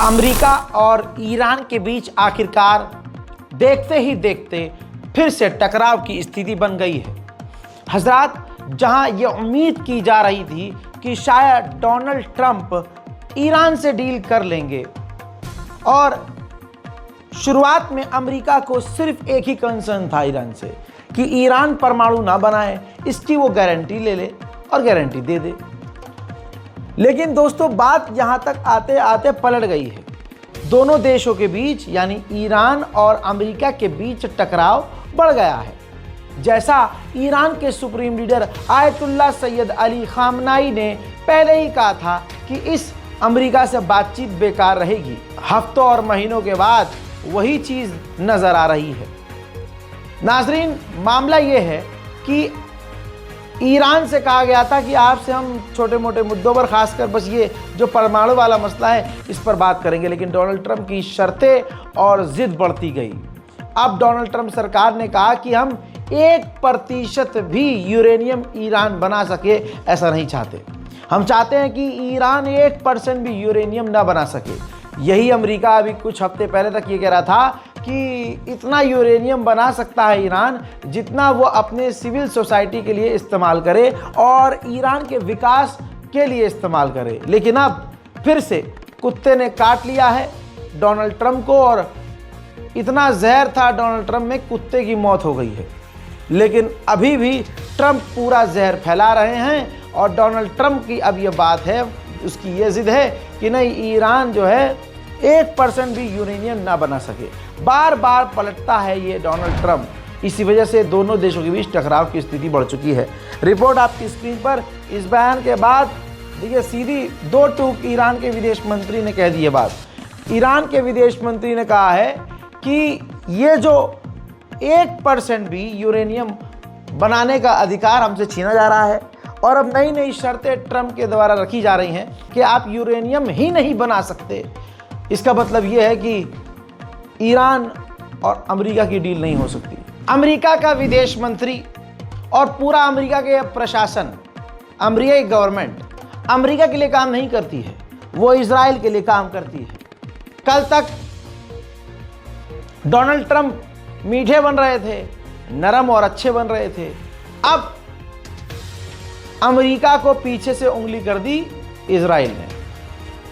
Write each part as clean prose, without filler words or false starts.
America और Iran के बीच आखिरकार देखते ही देखते फिर से टकराव की स्थिति बन गई है। हजरात, जहां यह उम्मीद की जा रही थी कि शायद डोनाल्ड ट्रंप ईरान से डील कर लेंगे और शुरुआत में अमेरिका को सिर्फ एक ही कंसर्न था ईरान से कि ईरान परमाणु ना बनाए, इसकी वो गारंटी ले ले और गारंटी दे दे। लेकिन दोस्तों, बात यहां तक आते आते पलट गई है। दोनों देशों के बीच यानी ईरान और अमेरिका के बीच टकराव बढ़ गया है। जैसा ईरान के supreme leader Ayatollah Syed Ali खामनाई ने पहले ही कहा था कि इस अमेरिका से बातचीत बेकार रहेगी, हफ्तों और महीनों के बाद वही चीज़ नज़र आ रही है। नाजरीन, मामला ये है कि ईरान से कहा गया था कि आपसे हम छोटे मोटे मुद्दों पर, खासकर बस ये जो परमाणु वाला मसला है इस पर बात करेंगे, लेकिन डोनाल्ड ट्रंप की शर्तें और ज़िद बढ़ती गई। अब डोनाल्ड ट्रंप सरकार ने कहा कि हम 1% भी यूरेनियम ईरान बना सके ऐसा नहीं चाहते। हम चाहते हैं कि ईरान 1% भी यूरेनियम ना बना सके। यही अमेरिका अभी कुछ हफ्ते पहले तक ये कह रहा था कि इतना यूरेनियम बना सकता है ईरान जितना वो अपने सिविल सोसाइटी के लिए इस्तेमाल करे और ईरान के विकास के लिए इस्तेमाल करे। लेकिन अब फिर से कुत्ते ने काट लिया है डोनाल्ड ट्रंप को, और इतना जहर था डोनाल्ड ट्रंप में, कुत्ते की मौत हो गई है। लेकिन अभी भी ट्रंप पूरा जहर फैला रहे हैं और डोनाल्ड ट्रंप की अब ये बात है, उसकी ये जिद है कि नहीं, ईरान जो है 1% भी यूरेनियम ना बना सके। बार बार पलटता है ये डोनाल्ड ट्रंप। इसी वजह से दोनों देशों के बीच टकराव की स्थिति बढ़ चुकी है। रिपोर्ट आपकी स्क्रीन पर। इस बयान के बाद देखिए, सीधी दो टूक ईरान के विदेश मंत्री ने कह दी है बात। ईरान के विदेश मंत्री ने कहा है कि ये जो 1% भी यूरेनियम बनाने का अधिकार हमसे छीना जा रहा है और अब नई नई शर्तें ट्रंप के द्वारा रखी जा रही हैं कि आप यूरेनियम ही नहीं बना सकते। इसका मतलब ये है कि ईरान और अमेरिका की डील नहीं हो सकती। अमेरिका का विदेश मंत्री और पूरा अमेरिका के प्रशासन, अमेरिका की गवर्नमेंट अमेरिका के लिए काम नहीं करती है, वो इजराइल के लिए काम करती है। कल तक डोनाल्ड ट्रंप मीठे बन रहे थे, नरम और अच्छे बन रहे थे। अब अमेरिका को पीछे से उंगली कर दी इजराइल ने।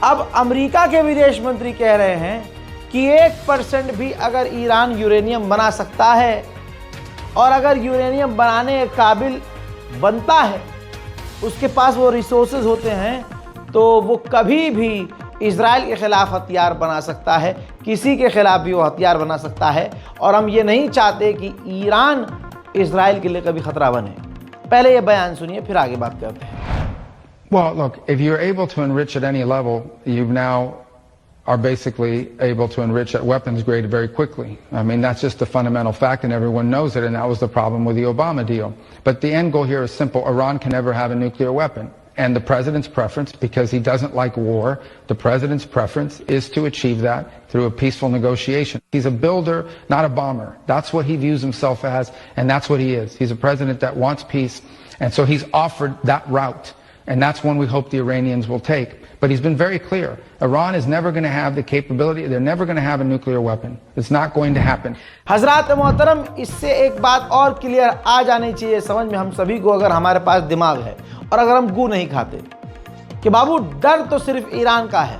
अब अमेरिका के विदेश मंत्री कह रहे हैं कि 1% भी अगर ईरान यूरेनियम बना सकता है और अगर यूरेनियम बनाने के काबिल बनता है, उसके पास वो रिसोर्सेज होते हैं, तो वो कभी भी इजराइल के खिलाफ हथियार बना सकता है, किसी के खिलाफ भी वो हथियार बना सकता है। और हम ये नहीं चाहते कि ईरान इजराइल के लिए कभी खतरा बने। पहले ये बयान सुनिए, फिर आगे बात करते हैं। Well, look, if you're able to enrich at any level, you now are basically able to enrich at weapons grade very quickly. I mean, that's just a fundamental fact, and everyone knows it, and that was the problem with the Obama deal. But the end goal here is simple. Iran can never have a nuclear weapon. And the president's preference, because he doesn't like war, the president's preference is to achieve that through a peaceful negotiation. He's a builder, not a bomber. That's what he views himself as, and that's what he is. He's a president that wants peace, and so he's offered that route. And that's one we hope the Iranians will take. But he's been very clear. Iran is never going to have the capability, they're never going to have a nuclear weapon. It's not going to happen. हजरात मोहतरम, इससे एक बात और clear आ जानी चाहिए समझ में हम सभी को, अगर हमारे पास दिमाग है और अगर हम गू नहीं खाते, कि बाबू डर तो सिर्फ ईरान का है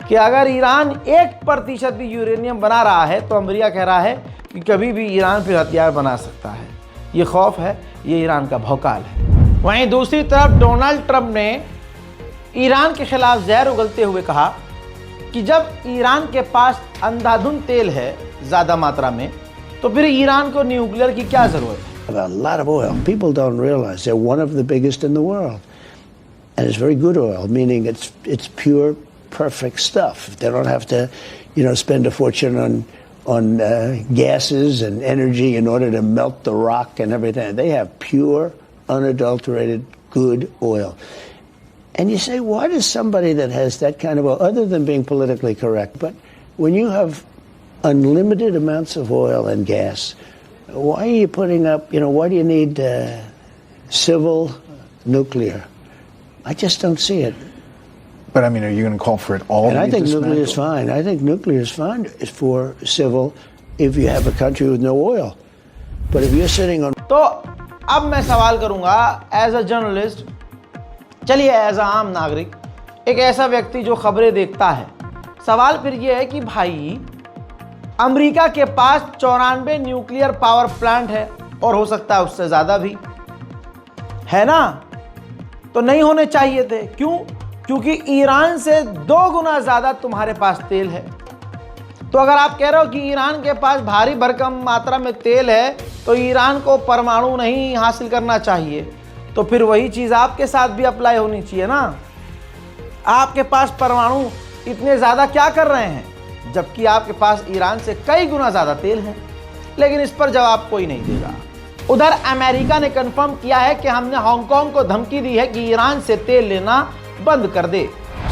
कि अगर ईरान 1% भी यूरेनियम बना रहा है तो अमेरिका कह रहा है कि कभी भी ईरान फिर हथियार बना सकता है। ये खौफ है, ये ईरान का भौकाल है। वहीं दूसरी तरफ डोनाल्ड ट्रंप ने ईरान के खिलाफ जहर उगलते हुए कहा कि जब ईरान के पास अंधाधुंध तेल है ज़्यादा मात्रा में, तो फिर ईरान को न्यूक्लियर की क्या ज़रूरत है। A lot of oil. People don't realize they're one of the biggest in the world, and it's very good oil, meaning it's pure, perfect stuff. They don't have to, spend a fortune on gases and energy in order to melt the rock and everything. They have pure, unadulterated, good oil. And you say, why does somebody that has that kind of oil, other than being politically correct, but when you have unlimited amounts of oil and gas, why are you putting up, why do you need civil nuclear? I just don't see it. But I mean, are you going to call for it all And to I be think nuclear is dismantled? fine. I think nuclear is fine for civil if you have a country with no oil. But if you're sitting on तो अब मैं सवाल करूंगा as a journalist, चलिए as a आम नागरिक, एक ऐसा व्यक्ति जो खबरें देखता है, सवाल फिर ये है कि भाई अमेरिका के पास 94 न्यूक्लियर पावर प्लांट है और हो सकता है उससे ज़्यादा भी है ना, तो नहीं होने चाहिए थे। क्यों? क्योंकि ईरान से 2 गुना ज़्यादा तुम्हारे पास तेल है। तो अगर आप कह रहे हो कि ईरान के पास भारी भरकम मात्रा में तेल है तो ईरान को परमाणु नहीं हासिल करना चाहिए, तो फिर वही चीज़ आपके साथ भी अप्लाई होनी चाहिए ना। आपके पास परमाणु इतने ज़्यादा क्या कर रहे हैं, जबकि आपके पास ईरान से कई गुना ज़्यादा तेल है, लेकिन इस पर जवाब कोई नहीं देगा। उधर अमेरिका ने कंफर्म किया है कि हमने हांगकांग को धमकी दी है कि ईरान से तेल लेना बंद कर दे।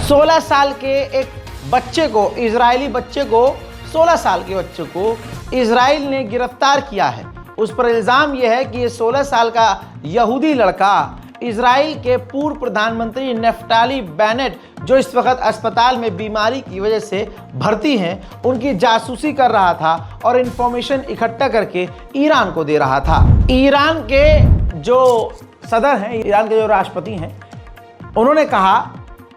16 साल के एक बच्चे को, इजरायली बच्चे को, 16 साल के बच्चे को इजराइल ने गिरफ्तार किया है। उस पर इल्ज़ाम यह है कि ये 16 साल का यहूदी लड़का इजराइल के पूर्व प्रधानमंत्री नेफ्ताली बेनेट, जो इस वक्त अस्पताल में बीमारी की वजह से भर्ती हैं, उनकी जासूसी कर रहा था और इंफॉर्मेशन इकट्ठा करके ईरान को दे रहा था। ईरान के जो सदर हैं, ईरान के जो राष्ट्रपति हैं, उन्होंने कहा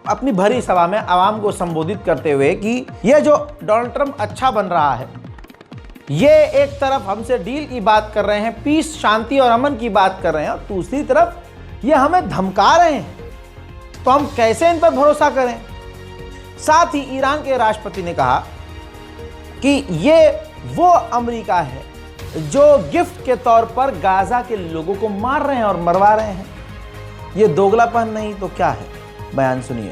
अपनी भरी सभा में आवाम को संबोधित करते हुए कि यह जो डोनाल्ड ट्रंप अच्छा बन रहा है, ये एक तरफ हमसे डील की बात कर रहे हैं, पीस, शांति और अमन की बात कर रहे हैं, और दूसरी तरफ ये हमें धमका रहे हैं, तो हम कैसे इन पर भरोसा करें। साथ ही ईरान के राष्ट्रपति ने कहा कि ये वो अमेरिका है जो गिफ्ट के तौर पर गाजा के लोगों को मार रहे हैं और मरवा रहे हैं। ये दोगलापन नहीं तो क्या है? बयान सुनिए।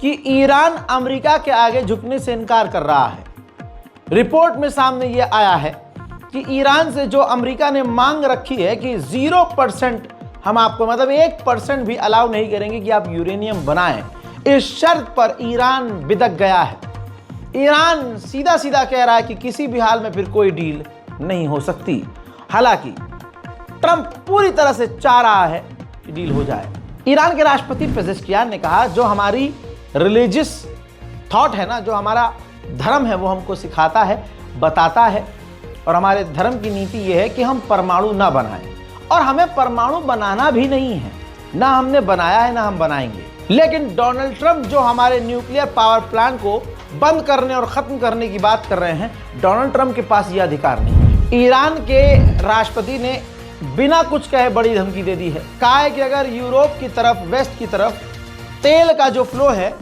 कि ईरान अमेरिका के आगे झुकने से इनकार कर रहा है। रिपोर्ट में सामने ये आया है कि ईरान से जो अमेरिका ने मांग रखी है कि 0% हम आपको, मतलब 1% भी अलाउ नहीं करेंगे कि आप यूरेनियम बनाएं, इस शर्त पर ईरान बिदक गया है। ईरान सीधा सीधा कह रहा है कि किसी भी हाल में फिर कोई डील नहीं हो सकती। हालांकि ट्रंप पूरी तरह से चाह रहा है कि डील हो जाए। ईरान के राष्ट्रपति पेजेश्कियान ने कहा, जो हमारी रिलीजियस थॉट है ना, जो हमारा धर्म है, वो हमको सिखाता है, बताता है, और हमारे धर्म की नीति ये है कि हम परमाणु ना बनाएं, और हमें परमाणु बनाना भी नहीं है, ना हमने बनाया है ना हम बनाएंगे। लेकिन डोनाल्ड ट्रंप जो हमारे न्यूक्लियर पावर प्लांट को बंद करने और ख़त्म करने की बात कर रहे हैं, डोनाल्ड ट्रंप के पास ये अधिकार नहीं है। ईरान के राष्ट्रपति ने बिना कुछ कहे बड़ी धमकी दे दी है। कहा है कि अगर यूरोप की तरफ, वेस्ट की तरफ तेल का जो फ्लो है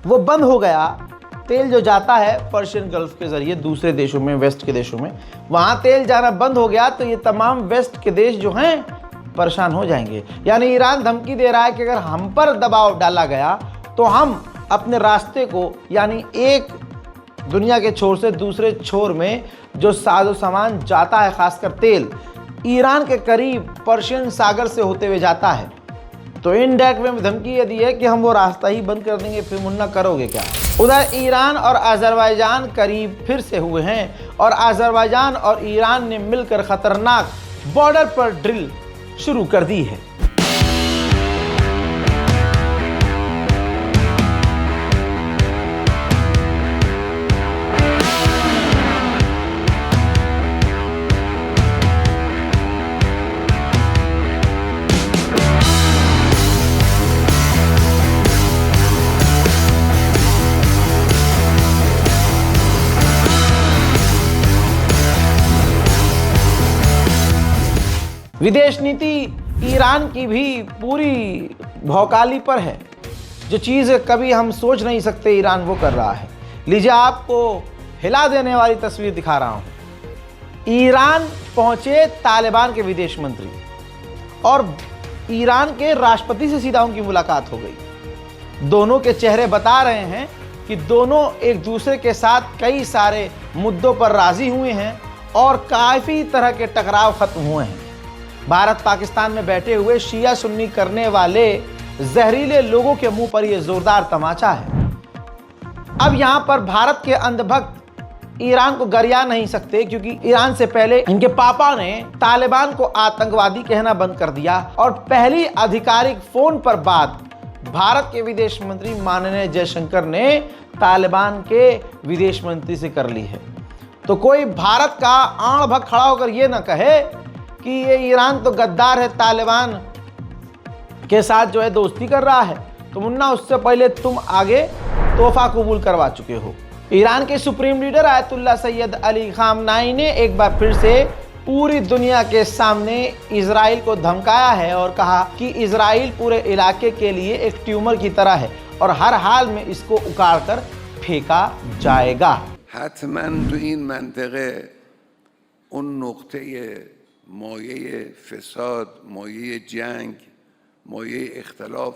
वो बंद हो गया, तेल जो जाता है पर्शियन गल्फ के ज़रिए दूसरे देशों में, वेस्ट के देशों में, वहाँ तेल जाना बंद हो गया, तो ये तमाम वेस्ट के देश जो हैं परेशान हो जाएंगे। यानी ईरान धमकी दे रहा है कि अगर हम पर दबाव डाला गया तो हम अपने रास्ते को, यानी एक दुनिया के छोर से दूसरे छोर में जो साजो सामान जाता है, खासकर तेल, ईरान के करीब पर्शियन सागर से होते हुए जाता है, तो इनडायरेक्ट में धमकी ये दी है कि हम वो रास्ता ही बंद कर देंगे, फिर मुन्ना करोगे क्या। उधर ईरान और अज़रबैजान करीब फिर से हुए हैं और अज़रबैजान और ईरान ने मिलकर खतरनाक बॉर्डर पर ड्रिल शुरू कर दी है। विदेश नीति ईरान की भी पूरी भौकाली पर है। जो चीज़ कभी हम सोच नहीं सकते ईरान वो कर रहा है। लीजिए आपको हिला देने वाली तस्वीर दिखा रहा हूँ। ईरान पहुँचे तालिबान के विदेश मंत्री और ईरान के राष्ट्रपति से सीधा उनकी मुलाकात हो गई। दोनों के चेहरे बता रहे हैं कि दोनों एक दूसरे के साथ कई सारे मुद्दों पर राजी हुए हैं और काफ़ी तरह के टकराव खत्म हुए हैं। भारत पाकिस्तान में बैठे हुए शिया सुन्नी करने वाले जहरीले लोगों के मुंह पर यह जोरदार तमाचा है। अब यहां पर भारत के अंधभक्त ईरान को गरिया नहीं सकते, क्योंकि ईरान से पहले इनके पापा ने तालिबान को आतंकवादी कहना बंद कर दिया और पहली आधिकारिक फोन पर बात भारत के विदेश मंत्री माननीय जयशंकर ने तालिबान के विदेश मंत्री से कर ली है। तो कोई भारत का आड़ भग खड़ा होकर यह ना कहे कि ये ईरान तो गद्दार है, तालिबान के साथ जो है दोस्ती कर रहा है। तो मुन्ना, उससे पहले तुम आगे तोहफा कबूल करवा चुके हो। ईरान के supreme leader ayatollah Syed Ali खामनाई ने एक बार फिर से पूरी दुनिया के सामने इजराइल को धमकाया है और कहा कि इजराइल पूरे इलाके के लिए एक ट्यूमर की तरह है और हर हाल में इसको उखाड़ कर फेंका जाएगा। हतमन तो इन मंतक़े उन नुक़्ते माये फसाद, माये जंग, माये इख्तलाफ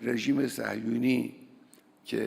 रजीम सह्यूनी के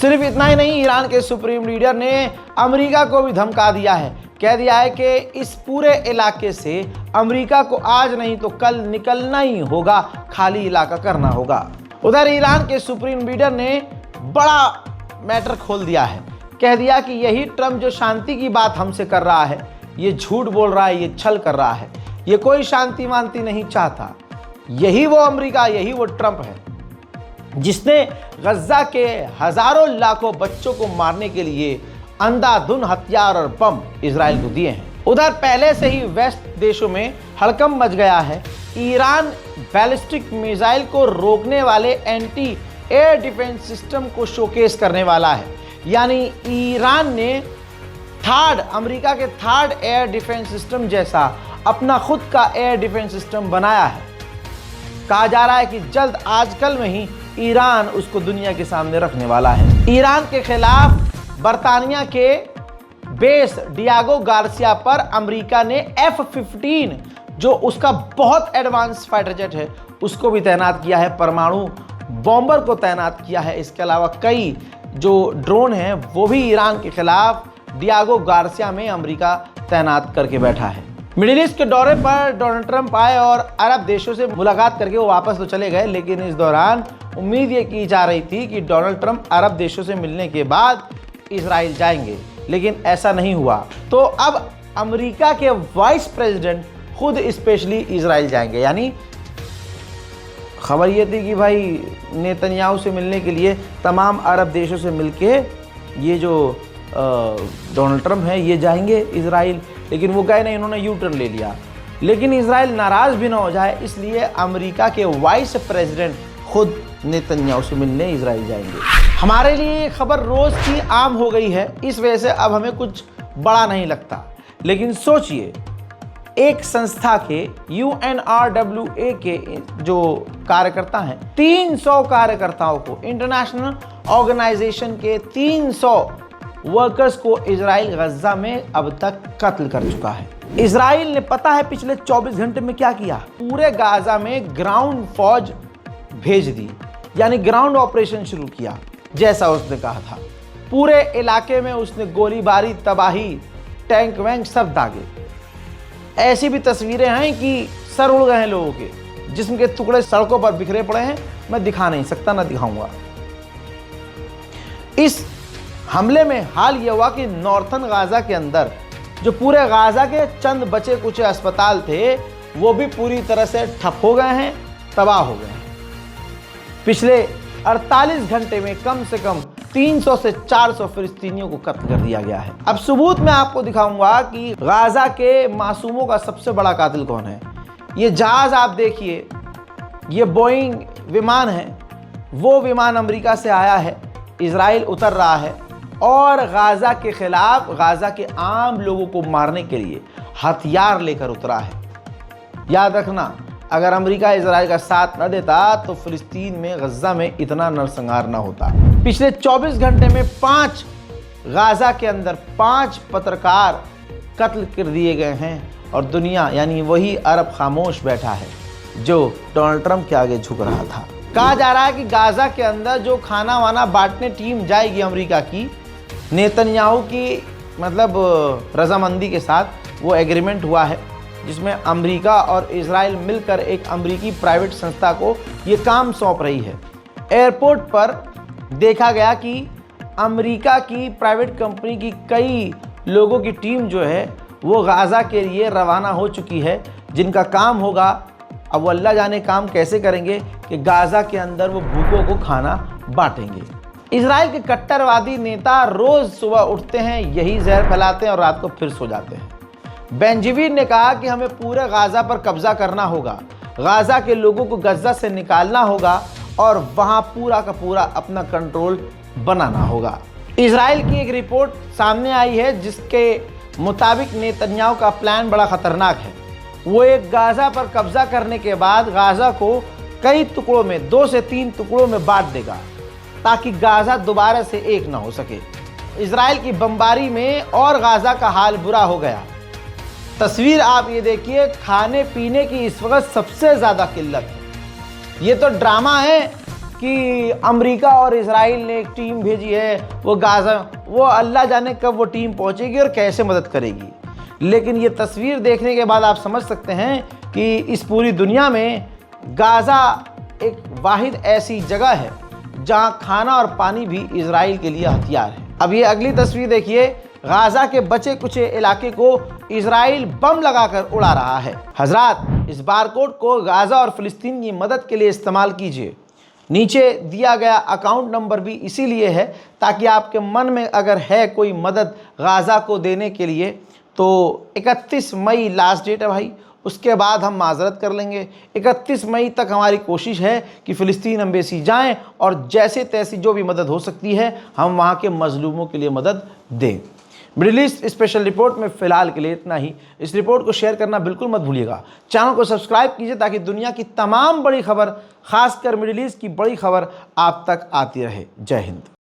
सिर्फ इतना ही नहीं, ईरान के सुप्रीम लीडर ने अमेरिका को भी धमका दिया है। कह दिया है कि इस पूरे इलाके से अमेरिका को आज नहीं तो कल निकलना ही होगा, खाली इलाका करना होगा। उधर ईरान के सुप्रीम लीडर ने बड़ा मैटर खोल दिया है। कह दिया कि यही ट्रम्प जो शांति की बात हमसे कर रहा है, ये झूठ बोल रहा है, ये छल कर रहा है, ये कोई शांति मानती नहीं चाहता। यही वो अमेरिका, यही वो ट्रम्प है जिसने गज्जा के हजारों लाखों बच्चों को मारने के लिए अंधाधुंध हथियार और बम इजराइल को दिए हैं। उधर पहले से ही वेस्ट देशों में हड़कंप मच गया है। ईरान बैलिस्टिक मिसाइल को रोकने वाले एंटी एयर डिफेंस सिस्टम को शोकेस करने वाला है। यानी ईरान ने अमेरिका के थर्ड एयर डिफेंस सिस्टम जैसा अपना खुद का एयर डिफेंस सिस्टम बनाया है। कहा जा रहा है कि जल्द आजकल में ही ईरान उसको दुनिया के सामने रखने वाला है। ईरान के खिलाफ बर्तानिया के बेस डियागो गार्सिया पर अमेरिका ने F-15 जो उसका बहुत एडवांस फाइटर जेट है उसको भी तैनात किया है, परमाणु बॉम्बर को तैनात किया है। इसके अलावा कई जो ड्रोन हैं वो भी ईरान के खिलाफ डियागो गार्सिया में अमेरिका तैनात करके बैठा है। मिडिल ईस्ट के दौरे पर डोनाल्ड ट्रंप आए और अरब देशों से मुलाकात करके वो वापस तो चले गए, लेकिन इस दौरान उम्मीद ये की जा रही थी कि डोनाल्ड ट्रंप अरब देशों से मिलने के बाद इजराइल जाएंगे, लेकिन ऐसा नहीं हुआ। तो अब अमेरिका के वाइस प्रेसिडेंट खुद स्पेशली इजराइल जाएंगे। यानी खबर ये थी कि भाई नेतन्याहू से मिलने के लिए तमाम अरब देशों से मिलके ये जो डोनाल्ड ट्रंप हैं ये जाएंगे इजराइल, लेकिन वो गए नहीं, इन्होंने यू टर्न ले लिया। लेकिन इजराइल नाराज़ भी ना हो जाए, इसलिए अमेरिका के वाइस प्रेसिडेंट खुद नेतन्याहू से मिलने इजराइल जाएंगे। हमारे लिए ये खबर रोज़ की आम हो गई है, इस वजह से अब हमें कुछ बड़ा नहीं लगता। लेकिन सोचिए, एक संस्था के UNRWA के जो कार्यकर्ता हैं, 300 कार्यकर्ताओं को, इंटरनेशनल ऑर्गेनाइजेशन के 300 वर्कर्स को इजराइल गज्जा में अब तक कत्ल कर चुका है। इजराइल ने पता है पिछले 24 घंटे में क्या किया? पूरे गाजा में ग्राउंड फौज भेज दी, यानी ग्राउंड ऑपरेशन शुरू किया जैसा उसने कहा था। पूरे इलाके में उसने गोलीबारी, तबाही, टैंक वैंक सब दागे। ऐसी भी तस्वीरें हैं कि सर उड़ गए हैं लोगों के, जिस्म के टुकड़े सड़कों पर बिखरे पड़े हैं। मैं दिखा नहीं सकता, ना दिखाऊंगा। इस हमले में हाल ये हुआ कि नॉर्थन गाजा के अंदर जो पूरे गाजा के चंद बचे कुछ अस्पताल थे वो भी पूरी तरह से ठप हो गए हैं, तबाह हो गए हैं। पिछले 48 घंटे में कम से कम 300 से 400 फिलिस्तीनियों को कत्ल कर दिया गया है। अब सबूत मैं आपको दिखाऊंगा कि गाजा के मासूमों का सबसे बड़ा कातिल कौन है। ये जहाज आप देखिए, ये बोइंग विमान है, वो विमान अमेरिका से आया है, इजराइल उतर रहा है और गाज़ा के ख़िलाफ़, गाज़ा के आम लोगों को मारने के लिए हथियार लेकर उतरा है। याद रखना, अगर अमेरिका इजराइल का साथ न देता तो फ़िलिस्तीन में, गज़ा में इतना नरसंहार न होता। पिछले 24 घंटे में 5 गाज़ा के अंदर 5 पत्रकार कत्ल कर दिए गए हैं और दुनिया यानी वही अरब खामोश बैठा है जो डोनाल्ड ट्रंप के आगे झुक रहा था। कहा जा रहा है कि गाज़ा के अंदर जो खाना वाना बांटने टीम जाएगी अमेरिका की, नेतन्याहू की मतलब रजामंदी के साथ वो एग्रीमेंट हुआ है, जिसमें अमेरिका और इजराइल मिलकर एक अमेरिकी प्राइवेट संस्था को ये काम सौंप रही है। एयरपोर्ट पर देखा गया कि अमेरिका की प्राइवेट कंपनी की कई लोगों की टीम जो है वो गाज़ा के लिए रवाना हो चुकी है, जिनका काम होगा, अब वो अल्लाह जाने काम कैसे करेंगे, कि गाज़ा के अंदर वो भूखों को खाना बांटेंगे। इजराइल के कट्टरवादी नेता रोज़ सुबह उठते हैं, यही जहर फैलाते हैं और रात को फिर सो जाते हैं। बेंजामिन ने कहा कि हमें पूरे गाज़ा पर कब्जा करना होगा, गाज़ा के लोगों को गज़ा से निकालना होगा और वहाँ पूरा का पूरा अपना कंट्रोल बनाना होगा। इजराइल की एक रिपोर्ट सामने आई है जिसके मुताबिक नेतन्याहू का प्लान बड़ा ख़तरनाक है। वो एक गाज़ा पर कब्जा करने के बाद गाज़ा को कई टुकड़ों में, 2 से 3 टुकड़ों में बांट देगा ताकि गाज़ा दोबारा से एक ना हो सके। इजराइल की बमबारी में और गाज़ा का हाल बुरा हो गया। तस्वीर आप ये देखिए, खाने पीने की इस वक्त सबसे ज़्यादा किल्लत है। ये तो ड्रामा है कि अमेरिका और इजराइल ने एक टीम भेजी है, वो गाज़ा, वो अल्लाह जाने कब वो टीम पहुंचेगी और कैसे मदद करेगी। लेकिन ये तस्वीर देखने के बाद आप समझ सकते हैं कि इस पूरी दुनिया में गाज़ा एक वाहिद ऐसी जगह है जहां खाना और पानी भी इजराइल के लिए हथियार है। अब ये अगली तस्वीर देखिए, गाज़ा के बचे कुचे इलाके को इजराइल बम लगाकर उड़ा रहा है। हजरात, इस बारकोड को गाज़ा और फ़िलिस्तीन की मदद के लिए इस्तेमाल कीजिए। नीचे दिया गया अकाउंट नंबर भी इसीलिए है ताकि आपके मन में अगर है कोई मदद गाज़ा को देने के लिए, तो 31 मई लास्ट डेट है भाई, उसके बाद हम माजरत कर लेंगे। 31 मई तक हमारी कोशिश है कि फ़िलिस्तीन एम्बेसी जाएं और जैसे तैसी जो भी मदद हो सकती है हम वहाँ के मजलूमों के लिए मदद दें। मिडिल ईस्ट स्पेशल रिपोर्ट में फ़िलहाल के लिए इतना ही। इस रिपोर्ट को शेयर करना बिल्कुल मत भूलिएगा। चैनल को सब्सक्राइब कीजिए ताकि दुनिया की तमाम बड़ी खबर, खासकर मिडिल ईस्ट की बड़ी खबर आप तक आती रहे। जय हिंद।